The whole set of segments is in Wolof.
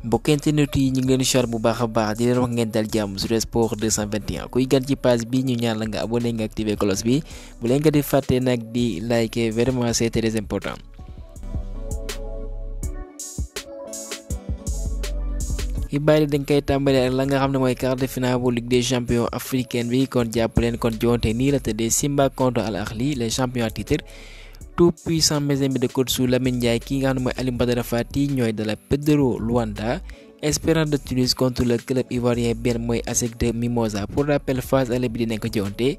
mbokkente nit yi ñu ngi leen char bu baax a baax di leen wax ngeen dal jàmm sur sport 221 kuy gan ci page bi ñu ñaan la nga abonné nga activer cloche bi bu leen ko di fàtte nag di like vraiment c'est très important. xibaar yi dañ koy tàmbale ak la nga xam ne mooy quart de finale bu Ligue des champions africaine bi kon jàpp leen kon jonte nii la tëddee Simba contre Al Ahly les champions à titre. Tout puissant mes amis de coach Lamine Ndiaye ki nga xam ne mooy Aliou Badara Fati ñooy dala Pedro Luanda. Espérance de Tunis contre le club ivoirien benn mooy ASEC de Mimosa pour rappel phase aller bi dinañ ko jonte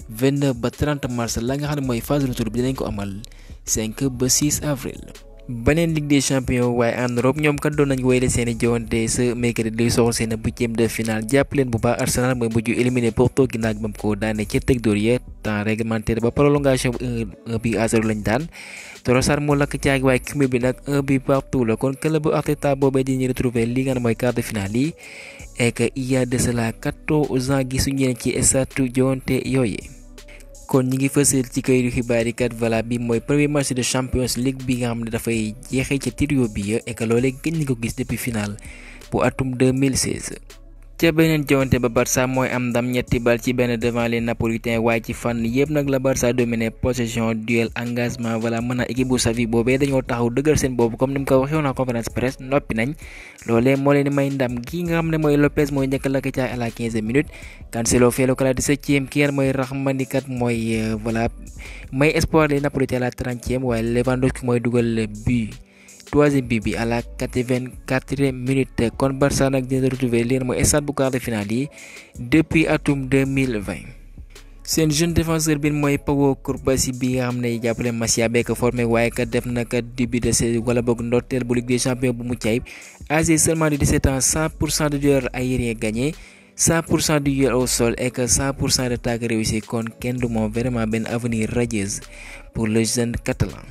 29 ba 30 mars la nga xam ne mooy phase retour bi dinañ ko amal 5 ba 6 avril. beneen Ligue des champions waaye en Europe ñoom kat doon nañ wéyale seeni jonte ce mercredi luy soxal seen huitième de finale jàpp leen bu baax Arsenal mooy mujj éliminé Porto ginnaaw ba mu ko daane ca teg dóor ya temps réglementaire ba prolongation bu 1-0 lañ daan Trossard moo lakk caagi waaye cumul bi nag 1 partout la kon club bu Arteta boobee di ñu retrouver li nga xam ne mooy quart de finale yi et que il y a de cela 14 ans gisuñu leen ci stade jonte yooyu. kon ñi ngi fësal ci kayitu xibaar yi kat voilà bi mooy premier match de Champions League bi nga xam ne dafay jeexee ca trio bi et que loolee gën ñu ko gis depuis final bu atum 2016. ca beneen jawante ba Barça mooy am ndam ñetti bal ci benn devant les Napolitains waaye ci fànn yëpp nag la Barça dominé possession duel engagement voilà mën a équipe bu Xavi boobee dañoo taxaw dëgër seen boobu comme ni mu ko waxee woon conférence presse noppi nañ loolee moo leen di may ndam gi nga xam ne mooy Lopez mooy njëkk la ko caay à la 15e minute Cancelo feelu ko la 17e ki mooy Rahmani kat mooy voilà may espoir les Napolitains à la 30e waaye Lewandowski mooy dugal but. troisième but bi à la 84e minute kon Barça nag dina retrouver leen mooy stade bu quart de finale yi depuis atum 2020. seen jeune défenseur bi mooy Pau Cubarsí bi nga xam ne jàppale Masia beek formé waaye kat def na kat début de saison wala boog ndorteel bu Ligue des champions bu mucc ayib âgé seulement de 17 ans 100% de duels aériens gagnés 100% du duel au sol et que 100% de tacles réussis kon kenn du moom vraiment benn avenir radieuse pour le jeune catalan.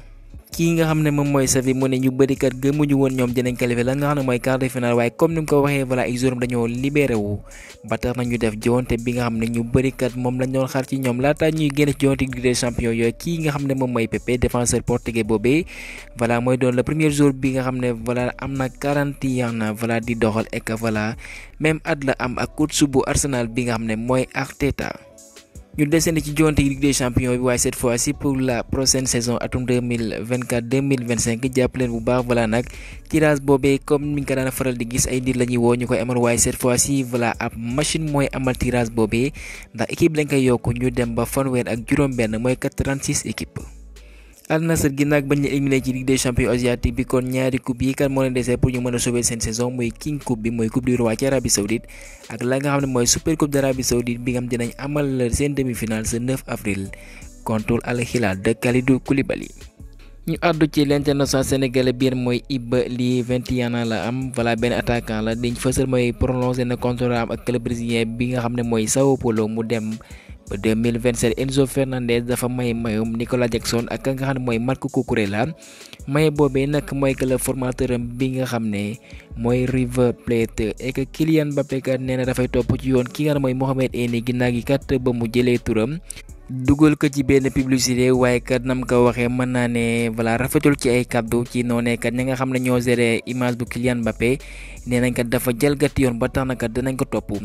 kii nga xam ne moom mooy Xavi mu ne ñu bëri kat gëmuñu woon ñoom dinañ qualifié la nga xam ne mooy quart de finale waaye comme ni mu ko waxee voilà ay joueurs dañoo libéré wu ba tax na ñu def jonte bi nga xam ne ñu bëri kat moom lañ doon xaar ci ñoom laata ñuy génn ci jonte Ligue des champions yooyu kii nga xam ne moom mooy Pepe défenseur portugais boobee voilà mooy doon le premier jour bi nga xam ne voilà am na 41 ans voilà di doxal et que voilà même at la am ak coach bu Arsenal bi nga xam ne mooy Arteta. ñu desandi ci jonte Ligue des champions bi waaye cette fois-ci pour la prochaine saison atum 2024-2025 jàpp leen bu baax voilà nag tirage boobee comme ni nga ko daan faral di gis ay nit la ñuy woo ñu koy amal waaye cette fois-ci voilà ab machine mooy amal tirage boobee ndax équipe lañ koy yokk ñu dem ba fanweer ak juróom-benn mooy 36 équipes. Al Nassr gi nag bañ a éliminé ci Ligue des champions asiatique bi kon ñaari coupe yi kan moo leen dese pour ñu mën a sauver seen saison muy King Coupe bi mooy coupe du roi ci Arabie Saoudite ak la nga xam ne mooy super coupe d'Arabie Saoudite bi nga xam dinañ amal seen demi-finale ce 9 avril contre Al Hilal de Kalidou Koulibaly. ñu àddu ci l'international sénégalais biir mooy Iba Ly 21 ans la am voilà benn attaquant la diñ fësal mooy prolongé na contrat am ak club brésilien bi nga xam ne mooy Sao Paulo mu dem ba 2027 Enzo Fernandez dafa may mayum Nicolas Jackson ak nga xam ne mooy Marco Cucurella may boobee nag mooy que le formateur am bi nga xam ne mooy River Plate et que Kylian Mbappé kat nee na dafay topp ci yoon ki nga xam ne mooy Mohamed Eni ginnaaw gi kat ba mu jëlee turam dugal ko ci benn publicité waaye kat nam ko waxee mën naa ne voilà rafetul ci ay kaddu ci noonee kat ñi nga xam ne ñoo géré image bu Kylian Mbappé nee nañ kat dafa jalgati yoon ba tax na kat dinañ ko topp.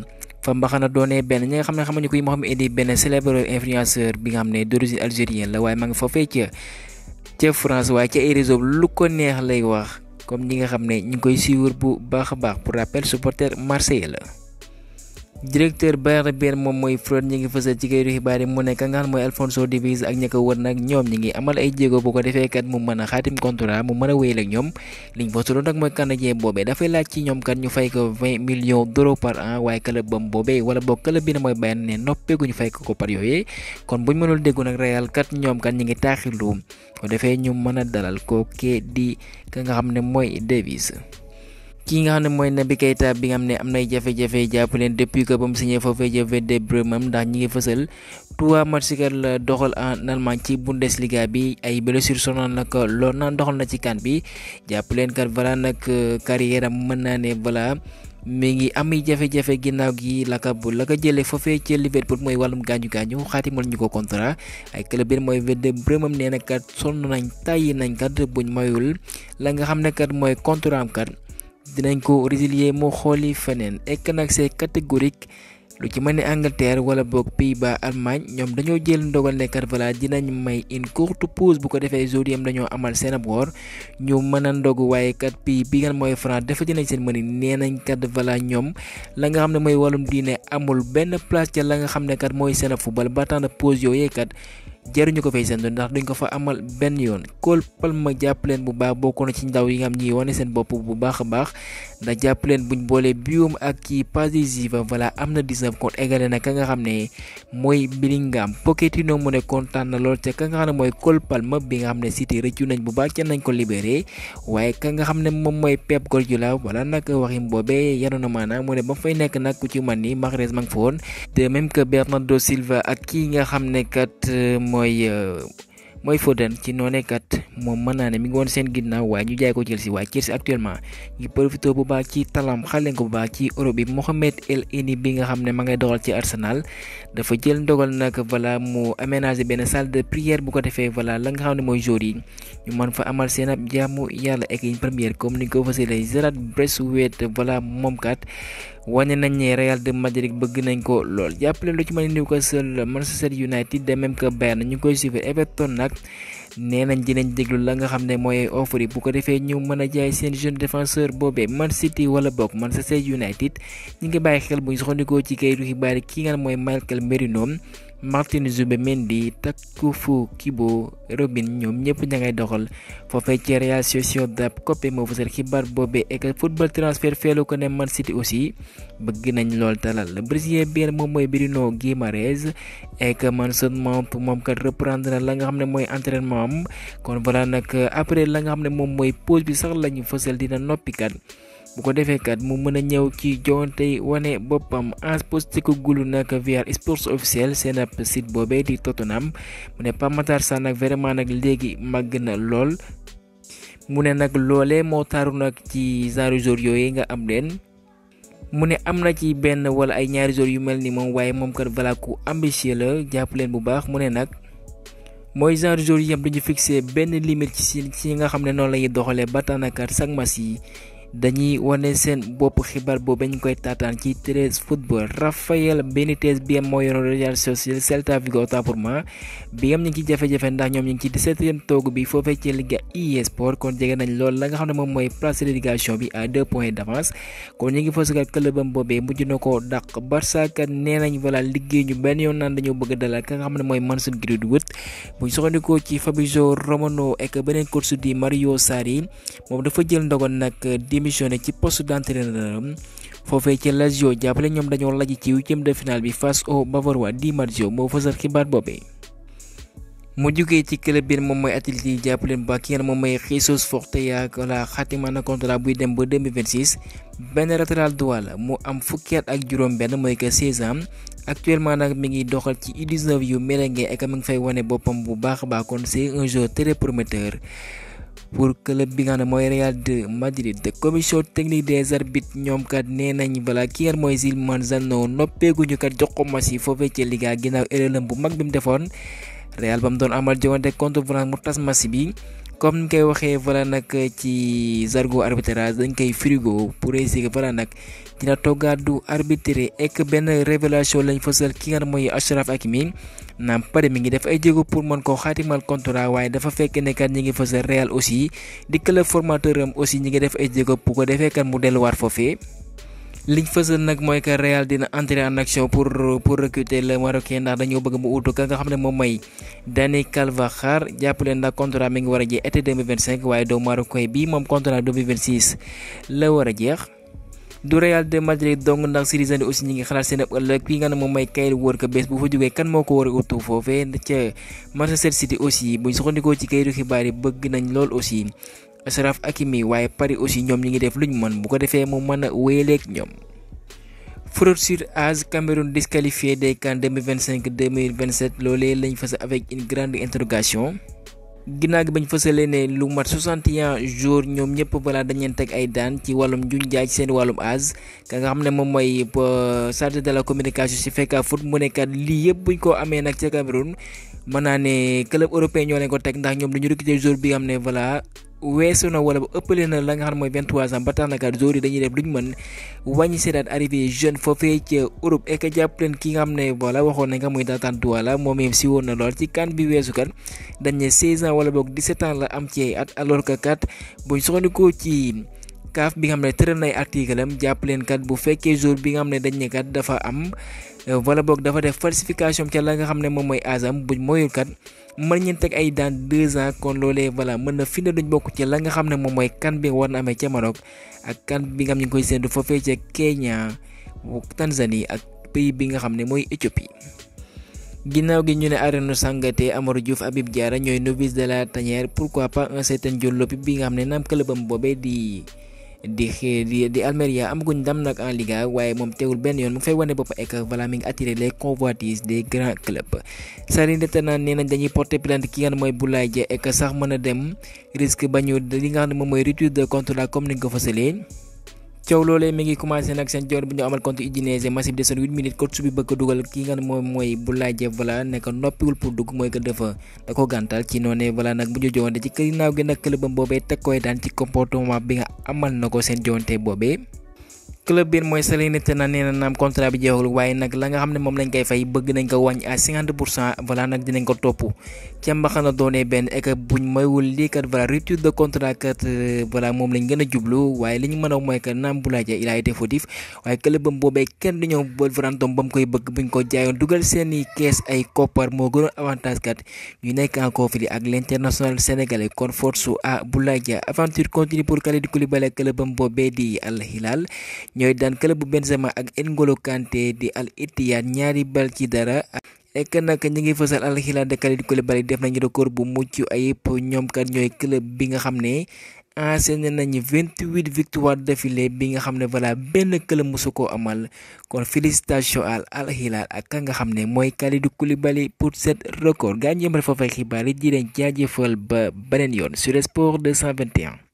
fa mbaxana doonee benn ñi nga xam ne xamuñu kuy Mohamed Eni benn célèbre influenceur bi nga xam ne d'origine algérienne la waaye ma nga foofee ca France waaye ca ay réseau lu ko neex lay wax comme ñi nga xam ne ñu ngi koy suivre bu baax a baax pour rappel supporter Marseille la. directeur Bayern moom mooy Freud ñi ngi fësal ci kayitu xibaar yi mu nekk nga xam mooy Alphonso Davies ak ña ko wër nag ñoom ñi ngi amal ay jéego bu ko defee kat mu mën a xaatim contrat mu mën a wéyal ak ñoom liñ fësaloon nag mooy canadien boobee dafay laaj ci ñoom kat ñu fay ko 20 millions d'euros par an waaye club bam boobee wala boog club bi na mooy Bayern ne noppeegu ñu fay ko par yooyee kon buñ mënul déggu nag Real kat ñoom kat ñi ngi taaxirlu ko defee ñu mën a dalal kookee di ka nga xam ne mooy Davies. ki nga xam ne mooy Naby Keita bi nga xam ne am nay jafe-jafe jàpp leen depuis que ba mu signé foofee ca Werder Bremen ndax ñi ngi fësal 3 matchs kat la doxal en Allemagne ci Bundesliga bi ay blessure sonal na ko lool naan doxal na ci kan bi jàpp leen kat voilà nag carrière am mën naa ne voilà mi ngi am jafe-jafe ginnaaw gi la ko jëlee foofee ca Liverpool mooy wàllum gaañu xaatimal ñu ko contrat ay club bi mooy Werder Bremen nee na kat sonn nañ tàyyi nañ kat buñ mayul la nga xam ne kat mooy contrat am kat dinañ ko résilier mu xooli feneen ek nag c'est catégorique. Lu ci mel ni Angleterre wala boog Pays-Bas Allemagne ñoom dañoo jël ndogal ne kat voilà dinañ may une courte pause bu ko defee joueurs yam dañoo amal seen ab woor ñu mën a ndogu waaye kat pays bi nga mooy France dafa dinañ seen mëni nee nañ kat voilà ñoom la nga xam ne mooy wàllum diine amul benn place ca la nga xam ne kat mooy seen football ba tax na pause yooyee kat jaruñu ko fay seen ndax duñ ko fa amal benn yoon. Cole Palmer jàpp leen bu baax bokk na ci ndaw yi nga xam ñi wane seen bopp bu baax a baax ndax jàpp leen buñ boolee biom ak ci passe décisive voilà am na 19 kon égale na ka nga xam ne mooy Bellingham. Pochettino mu ne kontaan na lool ca ka nga xam ne mooy Cole Palmer bi nga xam ne City rëccu nañ bu baax ca nañ ko libéré waaye ka nga xam ne moom mooy Pep Guardiola voilà nag waxim boobee yanu na maanaam mu ne ba fay nekk nag ku ci man ni Mahrez ma nga fa woon de même que Bernardo Silva ak kii nga xam ne kat mooy Foden ci noonee kat moom mën naa ne mi ngi woon seen ginnaaw waaye ñu jaay ko Chelsea waaye Chelsea actuellement ñu profité bu baax ci talam xale ko bu baax ci Europe bi Mohamed El Neni bi nga xam ne ma ngay doxal ci Arsenal dafa jël ndogal nag voilà mu aménager benn salle de prière bu ko defee voilà la nga xam ne mooy joueurs yi ñu mën fa amal seen ab jaamu yàlla ak une première comme ni ko fasalee Gerard Bressouet voilà moom kat wane nañ ne Real de Madrid bëgg nañ ko lool jàppale lu ci mën a Newcastle Manchester United de même que Bayern ñu koy suivre Everton nag nee nañ dinañ déglu la nga xam ne mooy offre yi bu ko defee ñu mën a jaay seen jeune défenseur boobee Man City wala bokk Manchester United ñu ngi bàyyi xel bu ñu soxandikoo ci kayitu xibaar yi ki nga mooy Michael Merino Martin Zubimendi Takufu Kibo Robin ñoom ñëpp ña ngay doxal foofee ci Real Sociedad Kope moo fësal xibaar boobee ek football transfert feelu ko ne Man City aussi bëgg nañ lool talal le Brésilien bi moom mooy Bruno Guimarães ek Mason Mount moom kat reprendre la nga xam ne mooy entraînement am kon voilà nag après la nga xam ne moom mooy pause bi sax lañu fësal dina noppi kat bu ko defee kat mu mën a ñëw ci joŋante wane boppam Ange Postecoglou nag via Sports officiel seen ab site boobee di Tottenham mu ne Pape Matar Sarr nag vraiment nag léegi màgg na lool mu ne nag loolee moo taaru nag ci genre joueur yooyu nga am leen mu ne am na ci benn wala ay ñaari joueur yu mel ni moom waaye moom kat voilà ku ambitieux la jàpp leen bu baax mu ne nag mooy genre joueur yi yam duñu fixé benn limite ci nga xam ne noonu la ñuy doxalee ba tax na kat chaque match yi dañuy wane seen bopp xibaar boobu ñu koy taataan ci 13 football Rafael Benitez bi am moo yoroon Real Sociedad Celta Vigo autant pour moi bi am ñu ngi ci jafe-jafe ndax ñoom ñu ngi ci 17e toogu bi foofee ci Liga eSport kon jege nañ lool la nga xam ne moom mooy place de relégation bi à 2 points d'avance kon ñu ngi fësal clubam boobee mujj na ko dàq Barça kat nee nañ voilà liggéey ñu benn yoon naan dañoo bëgg dalal ka nga xam ne mooy Mason Greenwood bu ñu soxandikoo ci Fabrizio Romano ak beneen coach di Mario Sarri moom dafa jël ndogal nag missionné ci poste d'entraîneur foofee ci Lazio jàppale ñoom dañoo laaj ci 8e de finale bi face au Bavarois Di Marzio moo fësal xibaar boobee mu jugee ci club bi moom mooy Atleti jàppale ba ki nga moom mooy Jesus Fortea la xatima na contrat buy dem ba 2026 benn latéral droit la mu am fukki at ak juróom benn mooy que 16 ans actuellement nag mi ngi doxal ci U19 yu merengue ak mi ngi fay wane boppam bu baax a baax kon c'est un joueur très prometteur pour club bi nga xam ne mooy Real de Madrid de commission technique des arbitres ñoom kat nee nañ voilà ki nga mooy Gil Manzano noppeeguñu kat jox ko match yi foofee ci Liga ginnaaw erreur bu mag bi mu defoon Real ba mu doon amal joŋante contre Valence mu tas match bi comme ni koy waxee voilà nag ci jargon arbitrage dañ koy frigo pour essayer voilà nag dina toggaat du arbitrer ek benn révélation lañ fësal ki nga mooy Achraf Hakimi naam pare mi ngi def ay jéego pour mën koo xaatimal contrat waaye dafa fekk ne kat ñi ngi fësal Real aussi di club formateur am aussi ñi ngi def ay jéego pour ko defee kat mu delluwaat foofee liñ fësal nag mooy que Real dina entrer en action pour recruter le Marocain ndax dañoo bëgg mu utu ka nga xam ne moom mooy Dani Carvajal jàppale ndax contrat mi ngi war a jeex été 2025 waaye doomu Marocain bi moom contrat 2026 la war a jeex. du Real de Madrid dong ndax citizen yi aussi ñi ngi xalaat seen ëllëg ki nga ne moom mooy Kyle Walker bés bu fa jógee kan moo ko war a utu foofee ca Manchester City aussi buñ soxandikoo ci kayitu xibaar yi bëgg nañ lool aussi Achraf Hakimi waaye Paris aussi ñoom ñi ngi def luñ mën bu ko defee mu mën a wéyaleeg ñoom. Fraude sur âge, Cameroun disqualifié des CAN 2025-2027 loolee lañ fas avec une grande interrogation. ginnaaw gi bañ fësalee ne lu mat 61 jours ñoom ñëpp balaa dañ leen teg ay daan ci wàllum njuñ jaaj seen wàllum âge ka nga xam ne moom mooy chargé de la communication ci Fecafoot mu nekkat lii yëpp buñ ko amee nag ca Cameroun mën naa ne club européen ñoo leen ko teg ndax ñoom dañu recruter jour bi nga xam ne voilà weesu na wala ba ëppale na la nga xam ne mooy 23 ans ba tax na kat joueurs yi dañuy def luñ mën wàññi seetaat arrivé jeune foofee ca Europe et que jàpp leen ki nga xam ne voilà waxoon nañ ko muy Tatane Douala moom même si woon na lool ci CAN bi weesu kat dañ ne 16 ans wala boog 17 ans la am ci at alors que kat buñ soxandikoo ci CAF bi nga xam ne tëral na ay article am jàpp leen kat bu fekkee jour bi nga xam ne dañ ne kat dafa am wala boog dafa def falsification ca la nga xam ne moom mooy asam buñ moyul kat mën ñeen teg ay daan 2 ans kon loolee voilà mën na fi ne duñ bokk ci la nga xam ne moom mooy CAN bi war na amee ca Maroc ak CAN bi nga xam ne ñu ngi koy séntu foofee ca Kenya Tanzanie ak pays bi nga xam ne mooy Éthiopie. ginnaaw gi ñu ne Arona Sangate Amadou Diouf Habib Diarra ñooy novice de la tanière pourquoi pas un certain Dion Lopy bi nga xam ne naam clubam boobee di Almeria amaguñ ndam nag en Liga waaye moom teewul benn yoon mu fay wane bopp ek voilà mi ngi attiré les convoitises des grands clubs. Salernitana nee nañ dañuy porter plainte ki nga xam ne mooy Boulaye Dia ek sax mën a dem risque ba ñu li nga xam ne moom mooy rupture de contrat comme ni nga ko fësalee. coow loolee mi ngi commencé nag seen jor bi ñu amal contre Udinese match bi desoon 8 minutes coach bi bëgg dugal ki nga moom mooy Boulaye Dia voilà nekk noppiwul pour dugg mooy que da ko gàntal ci noonu voilà nag bu ñu joŋante ci ginnaaw gi nag clubam boobee teg koy daan ci comportement bi nga amal na ko seen joŋante boobee. club bi mooy Salernitana nee na naam contrat bi jeexul waaye nag la nga xam ne moom lañ koy fay bëgg nañ ko wàññi à 50% voilà nag dinañ ko topp ca mbaxana doonee benn et que buñ moywul lii kat voilà rupture de contrat kat voilà moom lañ gën a jublu waaye li ñu mën a mooy que naam Boulaye Dia il a été fautif waaye clubam boobee kenn du ñëw Wolverhampton ba mu koy bëgg buñ ko jaayoon dugal seeni kees ay koppar moo gënoon avantage kat ñu nekk en conflit ak l'international sénégalais kon force à Boulaye Dia aventure continue pour Kalidou Koulibaly clubam boobee di Al Hilal ñooy daan club bu Benzema ak N'Golo Kanté di Al Ittihad ñaari bal ci dara ek nag ñi ngi fësal Al Hilal de Kalidou Koulibaly def nañu record bu mucc ayib ñoom kat ñooy club bi nga xam ne enchaîné nañu 28 victoires d'affilée bi nga xam ne voilà benn club mosu koo amal kon félicitations Al Hilal ak ka nga xam ne mooy Kalidou Koulibaly pour cet record gaa ñu yemal foofay xibaar yi di leen jaajëfal ba beneen yoon sur Sport 221.